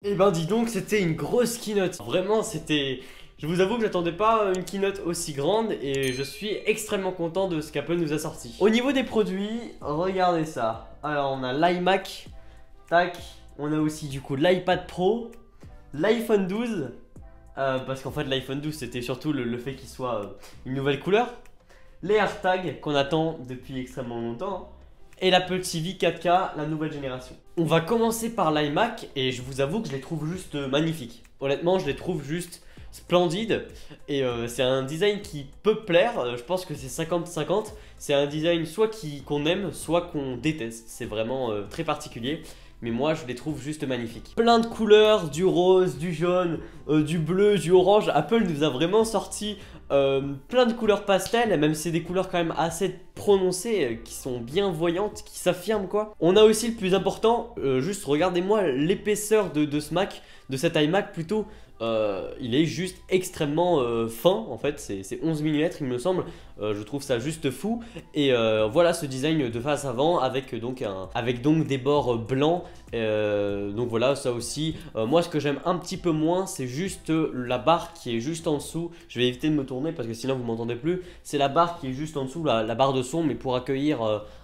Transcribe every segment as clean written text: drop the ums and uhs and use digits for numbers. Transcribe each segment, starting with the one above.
Eh ben dis donc, c'était une grosse keynote. Vraiment, c'était... Je vous avoue que j'attendais pas une keynote aussi grande et je suis extrêmement content de ce qu'Apple nous a sorti. Au niveau des produits, regardez ça. Alors on a l'iMac, tac. On a aussi du coup l'iPad Pro, l'iPhone 12. Parce qu'en fait l'iPhone 12 c'était surtout le fait qu'il soit une nouvelle couleur. Les AirTags qu'on attend depuis extrêmement longtemps. Et l'Apple TV 4K, la nouvelle génération. On va commencer par l'iMac et je vous avoue que je les trouve juste magnifiques. Honnêtement, je les trouve juste splendides et c'est un design qui peut plaire. Je pense que c'est 50-50. C'est un design soit qu'on aime, soit qu'on déteste. C'est vraiment très particulier. Mais moi je les trouve juste magnifiques. Plein de couleurs, du rose, du jaune, du bleu, du orange. Apple nous a vraiment sorti plein de couleurs pastel, même si c'est des couleurs quand même assez prononcées, qui sont bien voyantes, qui s'affirment quoi. On a aussi le plus important, juste regardez-moi l'épaisseur de ce Mac, de cet iMac plutôt. Il est juste extrêmement fin en fait, c'est 11 mm il me semble, je trouve ça juste fou. Et voilà ce design de face avant avec donc des bords blancs. Donc voilà ça aussi, moi ce que j'aime un petit peu moins c'est juste la barre qui est juste en dessous. Je vais éviter de me tourner parce que sinon vous m'entendez plus. C'est la barre qui est juste en dessous, la barre de son, mais pour accueillir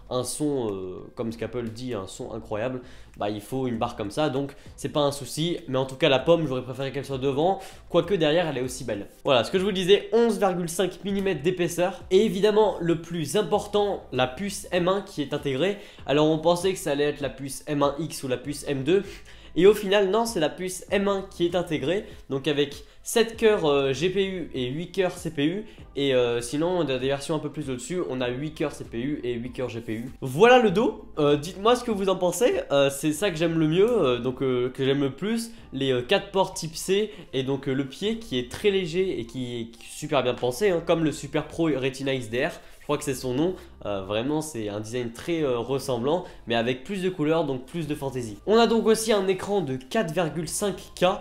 un son comme ce qu'Apple dit, un son incroyable, bah il faut une barre comme ça, donc c'est pas un souci. Mais en tout cas la pomme j'aurais préféré qu'elle soit devant, quoique derrière elle est aussi belle. Voilà ce que je vous disais, 11,5 mm d'épaisseur. Et évidemment le plus important, la puce M1 qui est intégrée. Alors on pensait que ça allait être la puce M1X ou la puce M2, et au final non, c'est la puce M1 qui est intégrée, donc avec 7 cœurs GPU et 8 cœurs CPU. Et sinon, on a des versions un peu plus au-dessus, on a 8 cœurs CPU et 8 cœurs GPU. Voilà le dos, dites-moi ce que vous en pensez. C'est ça que j'aime le mieux, que j'aime le plus. Les 4 ports type C et donc le pied qui est très léger et qui est super bien pensé, hein, comme le Super Pro Retina XDR. Je crois que c'est son nom, vraiment c'est un design très ressemblant mais avec plus de couleurs, donc plus de fantaisie. On a donc aussi un écran de 4,5K.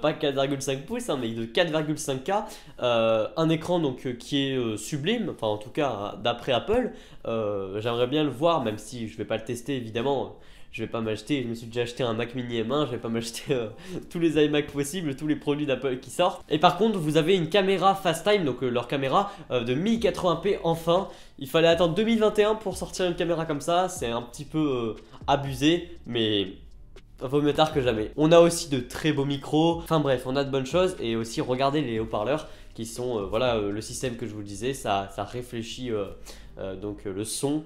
Pas 4,5 pouces hein, mais de 4,5K, un écran donc qui est sublime, enfin en tout cas d'après Apple. J'aimerais bien le voir, même si je vais pas le tester évidemment. Je vais pas m'acheter, je me suis déjà acheté un Mac Mini M1, je vais pas m'acheter tous les iMac possibles, tous les produits d'Apple qui sortent. Et par contre vous avez une caméra FaceTime, donc leur caméra de 1080p enfin. Il fallait attendre 2021 pour sortir une caméra comme ça, c'est un petit peu abusé, mais vaut mieux tard que jamais. On a aussi de très beaux micros, enfin bref, on a de bonnes choses. Et aussi regardez les haut-parleurs qui sont, voilà, le système que je vous disais, ça réfléchit donc le son.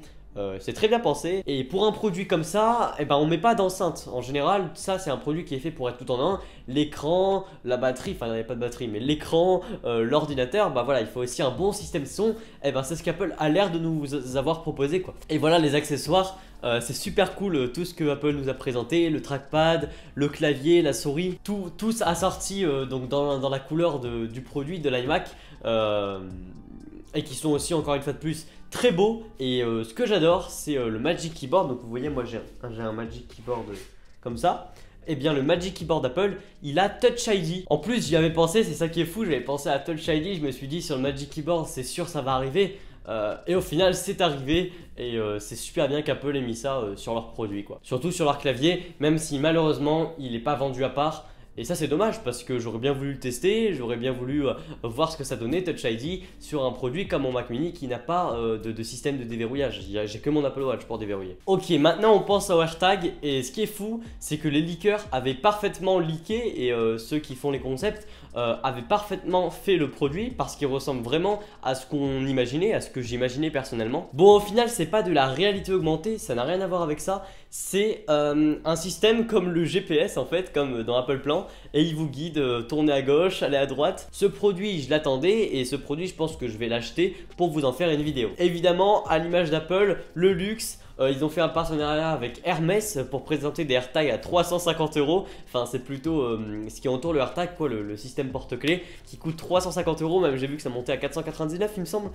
C'est très bien pensé. Et pour un produit comme ça, eh ben, on met pas d'enceinte. En général, ça c'est un produit qui est fait pour être tout en un. L'écran, la batterie, enfin il n'y a pas de batterie, mais l'écran, l'ordinateur, bah voilà, il faut aussi un bon système son. Et ben c'est ce qu'Apple a l'air de nous avoir proposé quoi. Et voilà les accessoires. C'est super cool tout ce que Apple nous a présenté, le trackpad, le clavier, la souris, tout assorti donc dans la couleur du produit de l'iMac. Et qui sont aussi encore une fois de plus très beaux. Et ce que j'adore c'est le Magic Keyboard. Donc vous voyez moi j'ai un Magic Keyboard comme ça. Et bien le Magic Keyboard d'Apple il a Touch ID. En plus j'y avais pensé, c'est ça qui est fou, j'avais pensé à Touch ID. Je me suis dit sur le Magic Keyboard c'est sûr ça va arriver. Et au final c'est arrivé. Et c'est super bien qu'Apple ait mis ça sur leurs produits quoi. Surtout sur leur clavier, même si malheureusement il n'est pas vendu à part. Et ça c'est dommage parce que j'aurais bien voulu le tester, j'aurais bien voulu voir ce que ça donnait Touch ID sur un produit comme mon Mac Mini qui n'a pas de système de déverrouillage. J'ai que mon Apple Watch pour déverrouiller. Ok, maintenant on pense aux AirTags et ce qui est fou c'est que les leakers avaient parfaitement leaké et ceux qui font les concepts avaient parfaitement fait le produit parce qu'il ressemble vraiment à ce qu'on imaginait, à ce que j'imaginais personnellement. Bon au final c'est pas de la réalité augmentée, ça n'a rien à voir avec ça. C'est un système comme le GPS en fait, comme dans Apple Plan, et il vous guide, tournez à gauche, allez à droite. Ce produit je l'attendais et ce produit je pense que je vais l'acheter pour vous en faire une vidéo. Évidemment à l'image d'Apple, le luxe. Ils ont fait un partenariat avec Hermès pour présenter des AirTags à 350 €. Enfin, c'est plutôt ce qui entoure le AirTag, quoi, le système porte-clés qui coûte 350 €. Même j'ai vu que ça montait à 499, il me semble.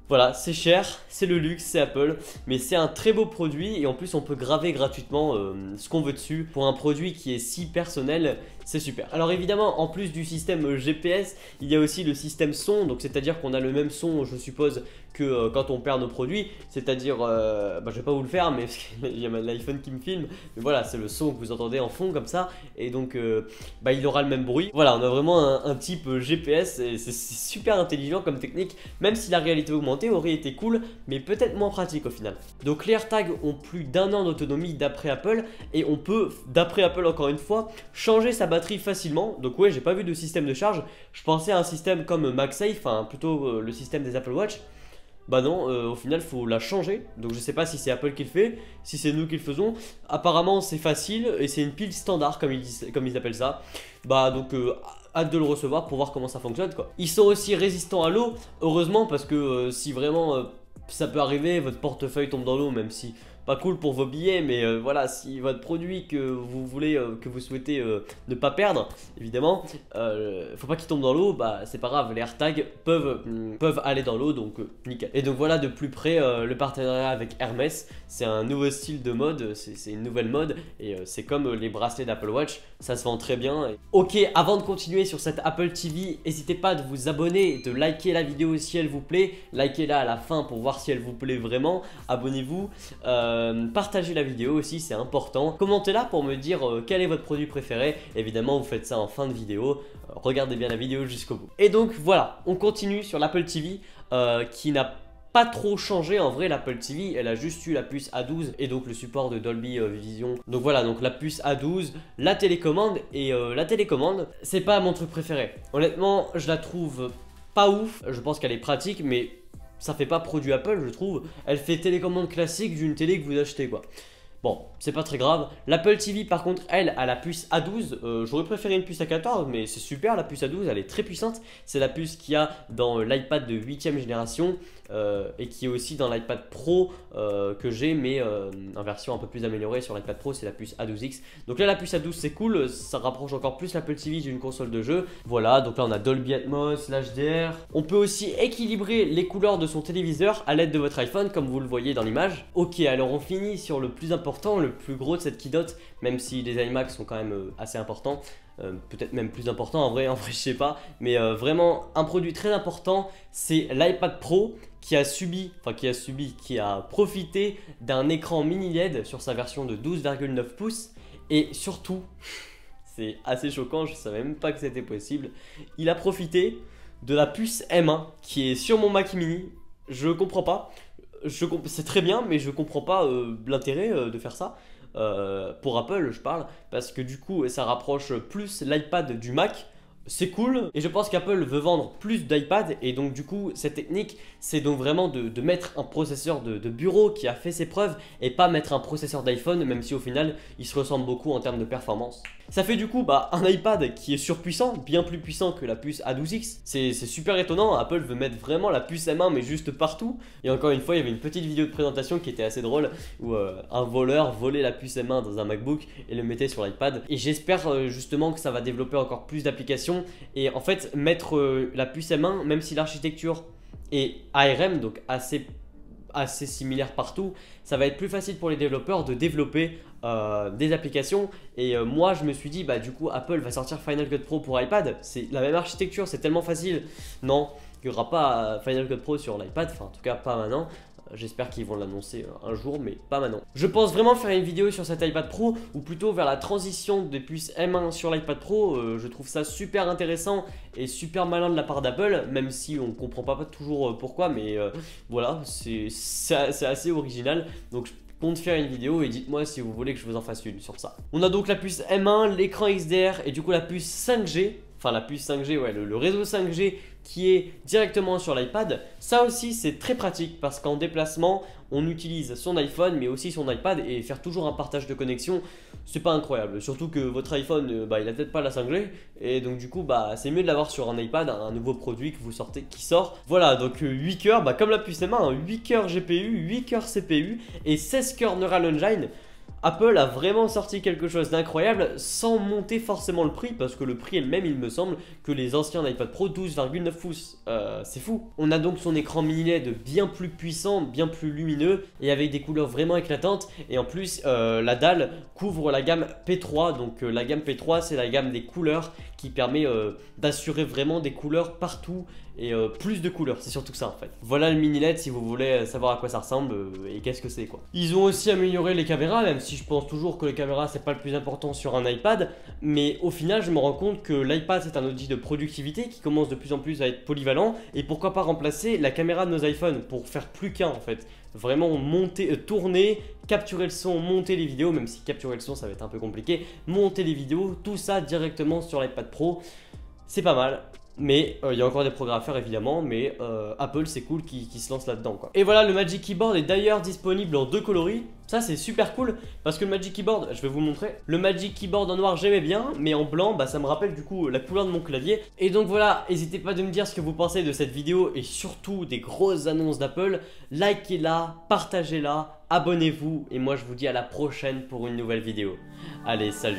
Voilà, c'est cher, c'est le luxe, c'est Apple, mais c'est un très beau produit et en plus on peut graver gratuitement ce qu'on veut dessus. Pour un produit qui est si personnel, c'est super. Alors évidemment, en plus du système GPS, il y a aussi le système son, donc c'est-à-dire qu'on a le même son, je suppose, que quand on perd nos produits, c'est-à-dire, je vais pas vous le faire, mais il y a l'iPhone qui me filme, mais voilà, c'est le son que vous entendez en fond comme ça, et donc il aura le même bruit. Voilà, on a vraiment un type GPS, et c'est super intelligent comme technique, même si la réalité augmentée aurait été cool, mais peut-être moins pratique au final. Donc les AirTags ont plus d'1 an d'autonomie d'après Apple, et on peut, d'après Apple encore une fois, changer sa batterie facilement. Donc ouais, j'ai pas vu de système de charge, je pensais à un système comme MagSafe, enfin plutôt le système des Apple Watch. Bah non, au final faut la changer, donc je sais pas si c'est Apple qui le fait, si c'est nous qui le faisons. Apparemment c'est facile et c'est une pile standard comme ils appellent ça. Bah donc hâte de le recevoir pour voir comment ça fonctionne quoi. Ils sont aussi résistants à l'eau, heureusement, parce que si vraiment ça peut arriver, votre portefeuille tombe dans l'eau, même si pas cool pour vos billets, mais voilà, si votre produit que vous voulez, que vous souhaitez ne pas perdre, évidemment, faut pas qu'il tombe dans l'eau, bah c'est pas grave, les AirTags peuvent aller dans l'eau, donc nickel. Et donc voilà de plus près le partenariat avec Hermès, c'est un nouveau style de mode, c'est une nouvelle mode, et c'est comme les bracelets d'Apple Watch, ça se vend très bien. Ok, avant de continuer sur cette Apple TV, n'hésitez pas de vous abonner, de liker la vidéo si elle vous plaît, likez-la à la fin pour voir si elle vous plaît vraiment, abonnez-vous. Partagez la vidéo aussi, c'est important. Commentez-la pour me dire quel est votre produit préféré. Évidemment, vous faites ça en fin de vidéo. Regardez bien la vidéo jusqu'au bout. Et donc voilà, on continue sur l'Apple TV qui n'a pas trop changé en vrai. L'Apple TV, elle a juste eu la puce A12 et donc le support de Dolby Vision. Donc voilà, donc la puce A12, la télécommande, et la télécommande, c'est pas mon truc préféré. Honnêtement, je la trouve pas ouf. Je pense qu'elle est pratique, mais ça fait pas produit Apple, je trouve. Elle fait télécommande classique d'une télé que vous achetez quoi. Bon, c'est pas très grave. L'Apple TV par contre, elle a la puce A12. J'aurais préféré une puce A14, mais c'est super, la puce A12, elle est très puissante. C'est la puce qu'il y a dans l'iPad de 8ème génération et qui est aussi dans l'iPad Pro que j'ai, mais en version un peu plus améliorée sur l'iPad Pro, c'est la puce A12X. Donc là, la puce A12, c'est cool, ça rapproche encore plus l'Apple TV d'une console de jeu. Voilà, donc là on a Dolby Atmos, l'HDR. On peut aussi équilibrer les couleurs de son téléviseur à l'aide de votre iPhone, comme vous le voyez dans l'image. Ok, alors on finit sur le plus important, le plus gros de cette keynote, même si les iMac sont quand même assez importants. Peut-être même plus important en vrai je sais pas, mais vraiment un produit très important, c'est l'iPad Pro qui a profité d'un écran mini LED sur sa version de 12,9 pouces, et surtout, c'est assez choquant, je savais même pas que c'était possible, il a profité de la puce M1 qui est sur mon Mac mini. Je comprends pas, c'est très bien, mais je comprends pas l'intérêt de faire ça. Pour Apple je parle, parce que du coup ça rapproche plus l'iPad du Mac. C'est cool, et je pense qu'Apple veut vendre plus d'iPad, et donc du coup cette technique c'est donc vraiment de mettre un processeur de bureau qui a fait ses preuves, et pas mettre un processeur d'iPhone, même si au final il se ressemble beaucoup en termes de performance. Ça fait du coup un iPad qui est surpuissant, bien plus puissant que la puce A12X. C'est super étonnant, Apple veut mettre vraiment la puce M1 mais juste partout. Et encore une fois, il y avait une petite vidéo de présentation qui était assez drôle, où un voleur volait la puce M1 dans un MacBook et le mettait sur l'iPad. Et j'espère justement que ça va développer encore plus d'applications, et en fait mettre la puce M1, même si l'architecture est ARM, donc assez similaire partout, ça va être plus facile pour les développeurs de développer des applications. Et moi je me suis dit, du coup Apple va sortir Final Cut Pro pour iPad, c'est la même architecture, c'est tellement facile. Non, il n'y aura pas Final Cut Pro sur l'iPad, enfin en tout cas pas maintenant. J'espère qu'ils vont l'annoncer un jour, mais pas maintenant. Je pense vraiment faire une vidéo sur cet iPad Pro, ou plutôt vers la transition des puces M1 sur l'iPad Pro. Je trouve ça super intéressant et super malin de la part d'Apple, même si on comprend pas toujours pourquoi, mais voilà, c'est assez original. Donc je compte faire une vidéo, et dites-moi si vous voulez que je vous en fasse une sur ça. On a donc la puce M1, l'écran XDR et du coup la puce 5G. Enfin la puce 5G, ouais, le réseau 5G qui est directement sur l'iPad. Ça aussi c'est très pratique, parce qu'en déplacement on utilise son iPhone mais aussi son iPad, et faire toujours un partage de connexion, c'est pas incroyable. Surtout que votre iPhone il a peut-être pas la 5G, et donc du coup c'est mieux de l'avoir sur un iPad, un nouveau produit que vous sortez qui sort. Voilà, donc 8 cœurs, comme la puce M1, 8 cœurs GPU, 8 cœurs CPU et 16 cœurs Neural Engine. Apple a vraiment sorti quelque chose d'incroyable sans monter forcément le prix, parce que le prix est le même, il me semble, que les anciens iPad Pro 12,9 pouces. C'est fou. On a donc son écran mini LED bien plus puissant, bien plus lumineux et avec des couleurs vraiment éclatantes. Et en plus, la dalle couvre la gamme P3. Donc la gamme P3, c'est la gamme des couleurs qui permet d'assurer vraiment des couleurs partout et plus de couleurs, c'est surtout ça en fait. Voilà le mini LED si vous voulez savoir à quoi ça ressemble et qu'est-ce que c'est quoi. Ils ont aussi amélioré les caméras, même si je pense toujours que les caméras c'est pas le plus important sur un iPad, mais au final je me rends compte que l'iPad c'est un outil de productivité qui commence de plus en plus à être polyvalent, et pourquoi pas remplacer la caméra de nos iPhones pour faire plus qu'un en fait. Vraiment monter, tourner, capturer le son, monter les vidéos, même si capturer le son ça va être un peu compliqué, monter les vidéos, tout ça directement sur l'iPad Pro, c'est pas mal. Mais il y a encore des progrès à faire évidemment, mais Apple c'est cool qui se lance là-dedans quoi. Et voilà, le Magic Keyboard est d'ailleurs disponible en 2 coloris. Ça c'est super cool parce que le Magic Keyboard, je vais vous montrer. Le Magic Keyboard en noir j'aimais bien, mais en blanc bah ça me rappelle du coup la couleur de mon clavier. Et donc voilà, n'hésitez pas de me dire ce que vous pensez de cette vidéo et surtout des grosses annonces d'Apple. Likez-la, partagez-la, abonnez-vous et moi je vous dis à la prochaine pour une nouvelle vidéo. Allez, salut!